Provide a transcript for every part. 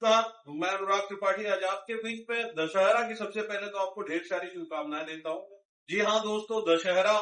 नमस्कार, मैं अनुराग त्रिपाठी आज आपके बीच में दशहरा की सबसे पहले तो आपको ढेर सारी शुभकामनाएं देता हूँ। जी हाँ दोस्तों, दशहरा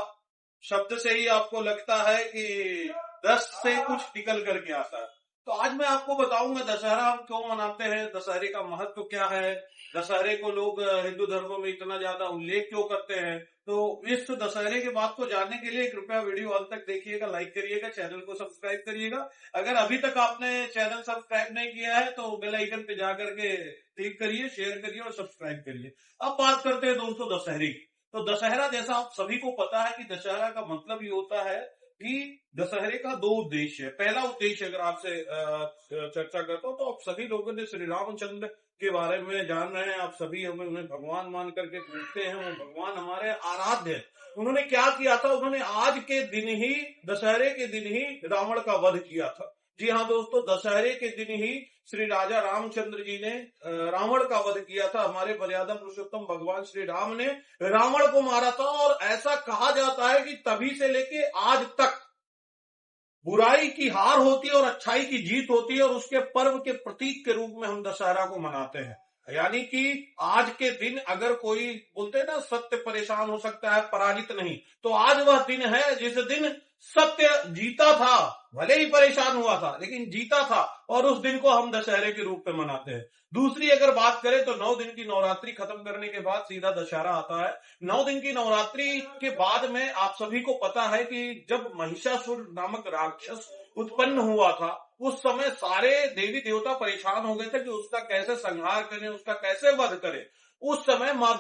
शब्द से ही आपको लगता है कि 10 से कुछ निकल करके आता है। तो आज मैं आपको बताऊंगा दशहरा हम क्यों मनाते हैं, दशहरे का महत्व क्या है, दशहरे को लोग हिंदू धर्मों में इतना ज्यादा उल्लेख क्यों करते हैं। तो इस दशहरे के बात को जानने के लिए कृपया वीडियो अंत तक देखिएगा, लाइक करिएगा, चैनल को सब्सक्राइब करिएगा। अगर अभी तक आपने चैनल सब्सक्राइब नहीं किया है तो बेल आइकन पे जाकर के क्लिक करिए, शेयर करिए और सब्सक्राइब करिए। अब बात करते हैं दोस्तों दशहरे की। तो दशहरा जैसा आप सभी को पता है कि दशहरा का मतलब ये होता है कि दशहरे का दो उद्देश्य है। पहला उद्देश्य अगर आपसे चर्चा करता हूं तो आप सभी लोगों ने श्री रामचंद्र के बारे में जान रहे हैं, आप सभी हमें उन्हें भगवान मान करके पूछते हैं, वो भगवान हमारे आराध्य है। उन्होंने क्या किया था, उन्होंने आज के दिन ही, दशहरे के दिन ही रावण का वध किया था। जी हाँ दोस्तों, दशहरे के दिन ही श्री राजा रामचंद्र जी ने रावण का वध किया था। हमारे मर्यादा पुरुषोत्तम भगवान श्री राम ने रावण को मारा था और ऐसा कहा जाता है कि तभी से लेके आज तक बुराई की हार होती है और अच्छाई की जीत होती है और उसके पर्व के प्रतीक के रूप में हम दशहरा को मनाते हैं। यानी कि आज के दिन अगर कोई बोलते हैं ना सत्य परेशान हो सकता है पराजित नहीं, तो आज वह दिन है जिस दिन सत्य जीता था, भले ही परेशान हुआ था लेकिन जीता था, और उस दिन को हम दशहरे के रूप में मनाते हैं। दूसरी अगर बात करें तो 9 दिन की नवरात्रि खत्म करने के बाद सीधा दशहरा आता है। 9 दिन की नवरात्रि के बाद में आप सभी को पता है कि जब महिषासुर नामक राक्षस उत्पन्न हुआ था, उस समय सारे देवी देवता परेशान हो गए थे कि उसका कैसे संहार करें, उसका कैसे वध करें। उस समय माँ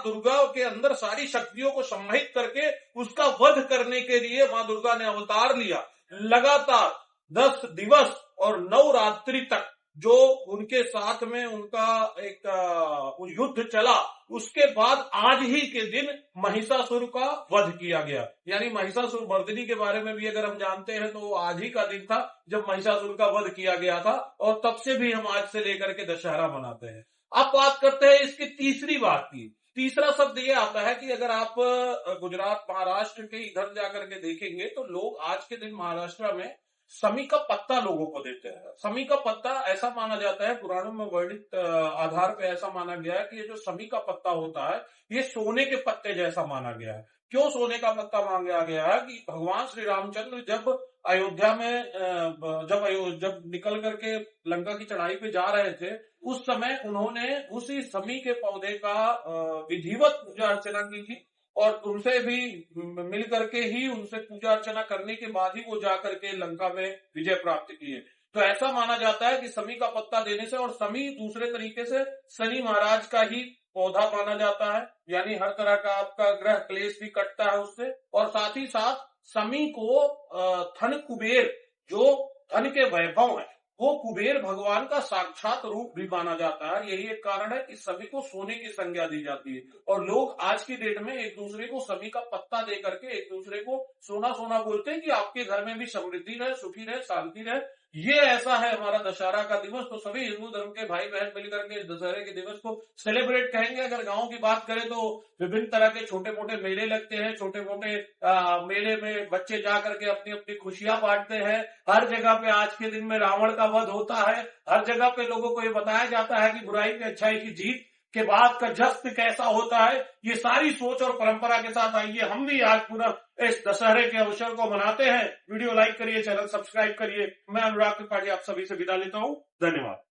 दुर्गा के अंदर सारी शक्तियों को सम्मिलित करके उसका वध करने के लिए माँ दुर्गा ने अवतार लिया। लगातार 10 दिवस और 9 रात्रि तक जो उनके साथ में उनका एक युद्ध चला, उसके बाद आज ही के दिन महिषासुर का वध किया गया। यानी महिषासुर मर्दिनी के बारे में भी अगर हम जानते हैं तो वो आज ही का दिन था जब महिषासुर का वध किया गया था, और तब से भी हम आज से लेकर के दशहरा मनाते हैं। अब बात करते हैं इसकी तीसरी बात की। तीसरा शब्द ये आता है कि अगर आप गुजरात महाराष्ट्र के इधर जाकर के देखेंगे तो लोग आज के दिन महाराष्ट्र में समी का पत्ता लोगों को देते हैं। समी का पत्ता ऐसा माना जाता है, पुराणों में वर्णित आधार पे ऐसा माना गया है कि ये जो समी का पत्ता होता है ये सोने के पत्ते जैसा माना गया है। क्यों सोने का पत्ता माना गया है कि भगवान श्री रामचंद्र जब अयोध्या में जब निकल करके लंका की चढ़ाई पे जा रहे थे, उस समय उन्होंने उसी समी के पौधे का विधिवत पूजा अर्चना की थी, और उनसे भी मिल करके ही उनसे पूजा अर्चना करने के बाद ही वो जाकर के लंका में विजय प्राप्त किए। तो ऐसा माना जाता है कि समी का पत्ता देने से, और समी दूसरे तरीके से शनि महाराज का ही पौधा माना जाता है, यानी हर तरह का आपका ग्रह क्लेश भी कटता है उससे। और साथ ही साथ समी को धन कुबेर, जो धन के वैभव है, वो कुबेर भगवान का साक्षात रूप भी माना जाता है। यही एक कारण है कि सभी को सोने की संज्ञा दी जाती है, और लोग आज की डेट में एक दूसरे को सभी का पत्ता दे करके एक दूसरे को सोना सोना बोलते हैं कि आपके घर में भी समृद्धि रहे, सुखी रहे, शांति रहे। ये ऐसा है हमारा दशहरा का दिवस। तो सभी हिंदू धर्म के भाई बहन मिलकर के दशहरे के दिवस को सेलिब्रेट करेंगे। अगर गांव की बात करें तो विभिन्न तरह के छोटे मोटे मेले लगते हैं। छोटे मोटे मेले में बच्चे जा करके अपनी अपनी खुशियां बांटते हैं। हर जगह पे आज के दिन में रावण का वध होता है। हर जगह पे लोगों को ये बताया जाता है कि बुराई पे अच्छाई की जीत के बाद का जश्न कैसा होता है। ये सारी सोच और परंपरा के साथ आइए हम भी आज पूरा इस दशहरे के अवसर को मनाते हैं। वीडियो लाइक करिए, चैनल सब्सक्राइब करिए। मैं अनुराग त्रिपाठी आप सभी से विदा लेता हूँ। धन्यवाद।